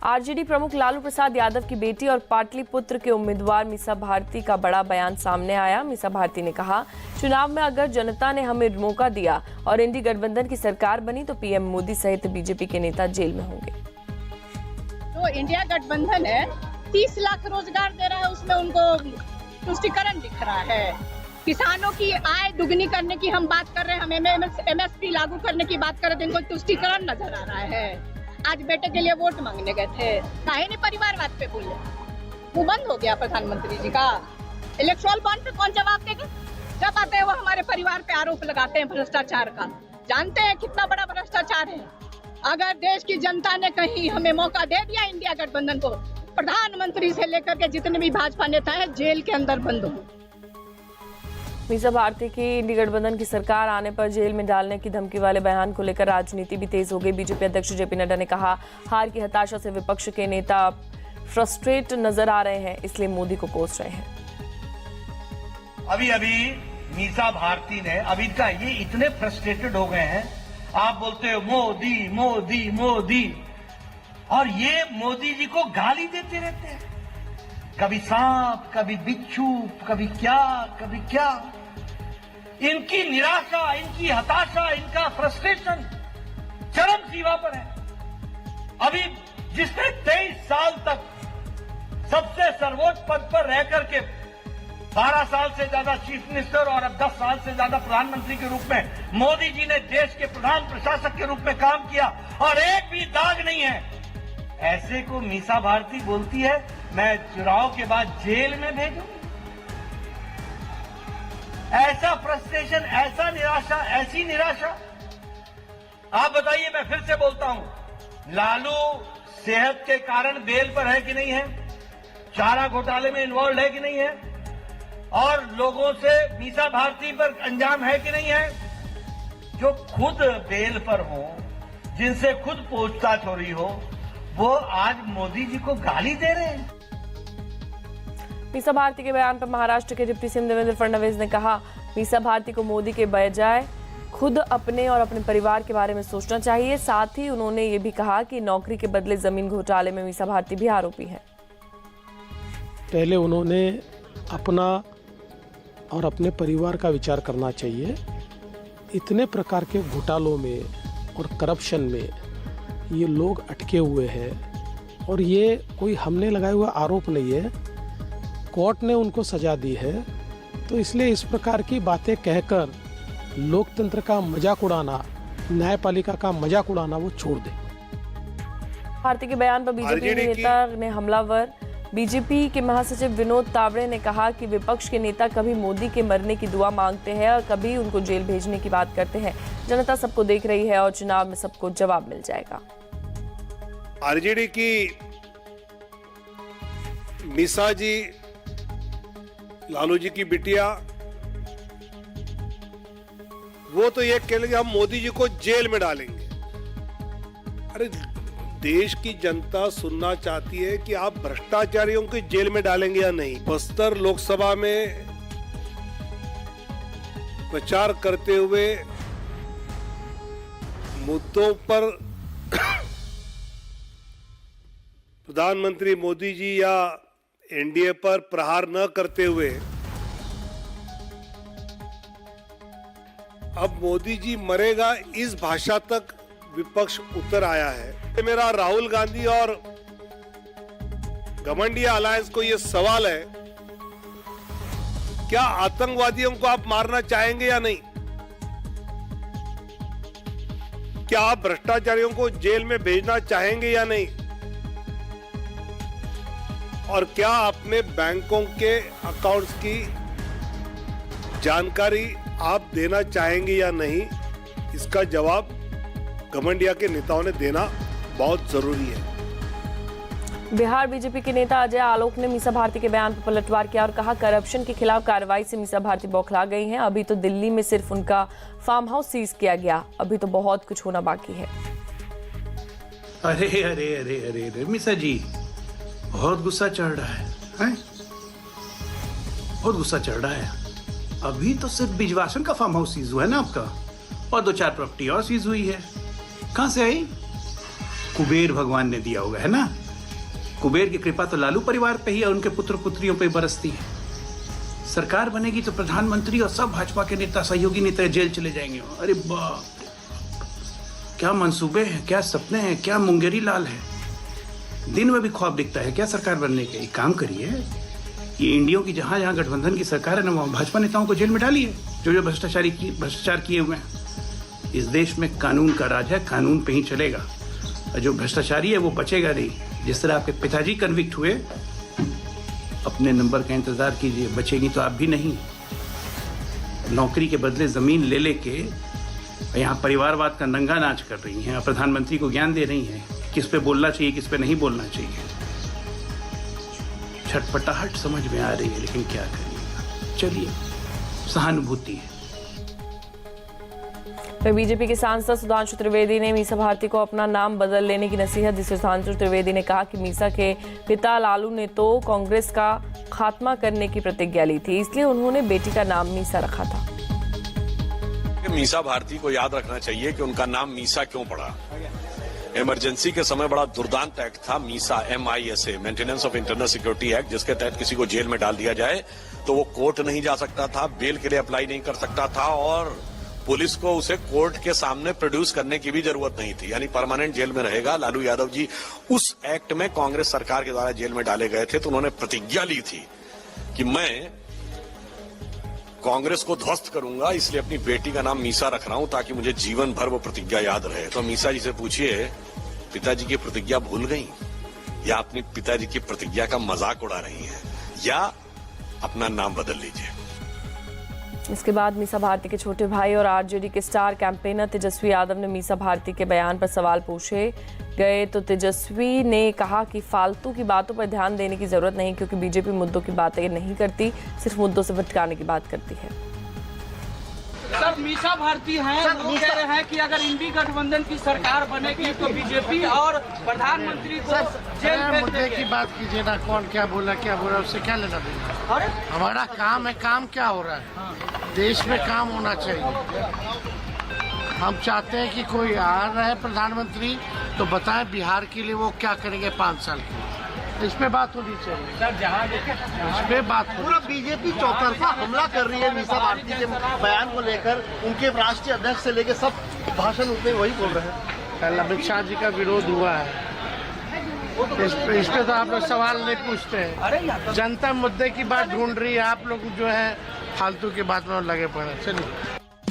RJD प्रमुख लालू प्रसाद यादव की बेटी और पाटलिपुत्र के उम्मीदवार मीसा भारती का बड़ा बयान सामने आया। मीसा भारती ने कहा, चुनाव में अगर जनता ने हमें मौका दिया और इंडी गठबंधन की सरकार बनी तो पीएम मोदी सहित बीजेपी के नेता जेल में होंगे। तो इंडिया गठबंधन है, 30 लाख रोजगार दे रहा है, उसमें उनको तुष्टिकरण दिख रहा है। किसानों की आय दुगनी करने की हम बात कर रहे हैं, हम MSP लागू करने की बात कर रहे थे, इनको तुष्टिकरण नजर आ रहा है। आज बेटे के लिए वोट मांगने गए थे, काहे नहीं परिवारवाद पे बोले? वो बंद हो गया प्रधानमंत्री जी का। इलेक्ट्रल बॉन्ड पे कौन जवाब देगा? जब आते हैं वो हमारे परिवार पे आरोप लगाते हैं भ्रष्टाचार का। जानते हैं कितना बड़ा भ्रष्टाचार है। अगर देश की जनता ने कहीं हमें मौका दे दिया इंडिया गठबंधन को, प्रधानमंत्री से लेकर के जितने भी भाजपा नेता हैं जेल के अंदर बंद हो। मीसा भारती की इंडी गठबंधन की सरकार आने पर जेल में डालने की धमकी वाले बयान को लेकर राजनीति भी तेज हो गई। बीजेपी अध्यक्ष जेपी नड्डा ने कहा, हार की हताशा से विपक्ष के नेता फ्रस्ट्रेट नजर आ रहे हैं, इसलिए मोदी को कोस रहे हैं। अभी मीसा भारती ने अभी का ये इतने फ्रस्ट्रेटेड हो गए हैं, आप बोलते हो मोदी मोदी मोदी, और ये मोदी जी को गाली देते रहते हैं। कभी सांप, कभी बिच्छू, कभी क्या। इनकी निराशा, इनकी हताशा, इनका फ्रस्ट्रेशन चरम सीमा पर है। अभी जिसने 23 साल तक सबसे सर्वोच्च पद पर रह करके 12 साल से ज्यादा चीफ मिनिस्टर और अब 10 साल से ज्यादा प्रधानमंत्री के रूप में मोदी जी ने देश के प्रधान प्रशासक के रूप में काम किया और एक भी दाग नहीं है, ऐसे को मीसा भारती बोलती है मैं चुनाव के बाद जेल में भेजूंगी। ऐसा फ्रस्ट्रेशन, ऐसा निराशा, ऐसी निराशा। आप बताइए, मैं फिर से बोलता हूं, लालू सेहत के कारण बेल पर है कि नहीं है, चारा घोटाले में इन्वॉल्व है कि नहीं है, और लोगों से मीसा भारती पर अंजाम है कि नहीं है। जो खुद बेल पर हो, जिनसे खुद पूछताछ हो रही हो, वो आज मोदी जी को गाली दे रहे हैं। मीसा भारती के बयान पर महाराष्ट्र के डिप्टी सीएम देवेंद्र फडणवीस ने कहा, मीसा भारती को मोदी के बजाय खुद अपने और अपने परिवार के बारे में सोचना चाहिए। साथ ही उन्होंने ये भी कहा कि नौकरी के बदले जमीन घोटाले में मीसा भारती भी आरोपी है। पहले उन्होंने अपना और अपने परिवार का विचार करना चाहिए। इतने प्रकार के घोटालों में और करप्शन में ये लोग अटके हुए हैं और ये कोई हमने लगाए हुआ आरोप नहीं है, कोर्ट ने उनको सजा दी है। तो इसलिए इस प्रकार की बातें कहकर लोकतंत्र का मजाक उड़ाना, न्यायपालिका का मजाक उड़ाना वो छोड़ दे। भारती के बयान पर बीजेपी नेता ने हमलावर। बीजेपी के महासचिव विनोद तावड़े ने कहा कि विपक्ष के नेता कभी मोदी के मरने की दुआ मांगते हैं और कभी उनको जेल भेजने की बात करते हैं। जनता सबको देख रही है और चुनाव में सबको जवाब मिल जाएगा। आरजेडी की मीसा जी, लालू जी की बिटिया, वो तो ये कह लेंगे हम मोदी जी को जेल में डालेंगे। अरे देश की जनता सुनना चाहती है कि आप भ्रष्टाचारियों को जेल में डालेंगे या नहीं। बस्तर लोकसभा में प्रचार करते हुए मुद्दों पर प्रधानमंत्री मोदी जी या एनडीए पर प्रहार न करते हुए अब मोदी जी मरेगा इस भाषा तक विपक्ष उतर आया है। मेरा राहुल गांधी और घमंडिया अलायंस को यह सवाल है, क्या आतंकवादियों को आप मारना चाहेंगे या नहीं? क्या आप भ्रष्टाचारियों को जेल में भेजना चाहेंगे या नहीं? और क्या अपने बैंकों के अकाउंट्स की जानकारी आप देना चाहेंगे या नहीं? इसका जवाब घमंडिया के नेताओं ने देना बहुत जरूरी है। बिहार बीजेपी के नेता अजय आलोक ने मीसा भारती के बयान पर पलटवार किया और कहा, करप्शन के खिलाफ कार्रवाई से मीसा भारती बौखला गई हैं। अभी तो दिल्ली में सिर्फ उनका फार्म हाउस सीज किया गया, अभी तो बहुत कुछ होना बाकी है। अरे अरे अरे अरे अरे मीसा जी, बहुत गुस्सा चढ़ रहा है? बहुत गुस्सा चढ़ रहा है। अभी तो सिर्फ बिजवासन का फार्म हाउस सीज हुआ है ना आपका, और 2-4 प्रॉपर्टी और सीज हुई है। कहां से आई? कुबेर भगवान ने दिया होगा, है ना? कुबेर की कृपा तो लालू परिवार पे ही और उनके पुत्र पुत्रियों पे बरसती है। सरकार बनेगी तो प्रधानमंत्री और सब भाजपा के नेता सहयोगी नेता जेल चले जाएंगे। अरे बाप, क्या मंसूबे हैं, क्या सपने हैं, क्या मुंगेरी लाल है। दिन में भी ख्वाब दिखता है क्या सरकार बनने के? एक काम करिए, ये इंडिया की जहां जहां गठबंधन की सरकार है ना, वहां भाजपा नेताओं को जेल में डालिए जो भ्रष्टाचार किए हुए हैं। इस देश में कानून का राज है, कानून पे ही चलेगा। और जो भ्रष्टाचारी है वो बचेगा नहीं। जिस तरह आपके पिताजी कन्विक्ट हुए, अपने नंबर का इंतजार कीजिए, बचेगी तो आप भी नहीं। नौकरी के बदले जमीन ले लेके यहाँ परिवारवाद का नंगा नाच कर रही हैं, प्रधानमंत्री को ज्ञान दे रही हैं किस पे बोलना चाहिए, किस पे नहीं बोलना चाहिए। छटपटाहट समझ में आ रही है, लेकिन क्या करिएगा। चलिए, सहानुभूति है। तो बीजेपी के सांसद सुधांशु त्रिवेदी ने मीसा भारती को अपना नाम बदल लेने की नसीहत दी। सुधांशु त्रिवेदी ने कहा कि मीसा के पिता लालू ने तो कांग्रेस का खात्मा करने की प्रतिज्ञा ली थी, इसलिए उन्होंने बेटी का नाम मीसा रखा था। मीसा भारती को याद रखना चाहिए कि उनका नाम मीसा क्यों पड़ा। इमरजेंसी के समय बड़ा दुर्दांत एक्ट था Misa, MISA, maintenance of internal security act, जिसके तहत किसी को जेल में डाल दिया जाए तो वो कोर्ट नहीं जा सकता था, बेल के लिए अप्लाई नहीं कर सकता था और पुलिस को उसे कोर्ट के सामने प्रोड्यूस करने की भी जरूरत नहीं थी, यानी परमानेंट जेल में रहेगा। लालू यादव जी उस एक्ट में कांग्रेस सरकार के द्वारा जेल में डाले गए थे, तो उन्होंने प्रतिज्ञा ली थी कि मैं कांग्रेस को ध्वस्त करूंगा, इसलिए अपनी बेटी का नाम मीसा रख रहा हूं ताकि मुझे जीवन भर वो प्रतिज्ञा याद रहे। तो मीसा जी से पूछिए, पिताजी की प्रतिज्ञा भूल गई या अपनी पिताजी की प्रतिज्ञा का मजाक उड़ा रही हैं, या अपना नाम बदल लीजिए। इसके बाद मीसा भारती के छोटे भाई और आरजेडी के स्टार कैंपेनर तेजस्वी यादव ने मीसा भारती के बयान पर सवाल पूछे गए तो तेजस्वी ने कहा कि फालतू की बातों पर ध्यान देने की जरूरत नहीं, क्योंकि बीजेपी मुद्दों की बातें नहीं करती, सिर्फ मुद्दों से भटकाने की बात करती है। सर, मीसा भारती हैं, वो कह रहे हैं कि अगर इंडी गठबंधन की सरकार बनेगी तो बीजेपी और प्रधानमंत्री को जेल भेज मुद्दे की बात कीजिए ना, कौन क्या बोला उससे क्या लेना देना। अरे हमारा काम है, काम क्या हो रहा है, देश में काम होना चाहिए। हम चाहते हैं कि कोई आ रहा है प्रधानमंत्री तो बताएं बिहार के लिए वो क्या करेंगे 5 साल के लिए, इस पे बात होनी चाहिए सर, जहाँ इस पे बात होनी। पूरा बीजेपी चौतरफा हमला कर रही है मीसा भारती के बयान को लेकर, उनके राष्ट्रीय अध्यक्ष से लेकर सब भाषण उसमें वही बोल रहे हैं। कल अमित शाह जी का विरोध हुआ है, इस पे तो आप लोग सवाल नहीं पूछते हैं। जनता मुद्दे की बात ढूंढ रही है, आप लोग जो है फालतू की बात में लगे पड़े। चलिए।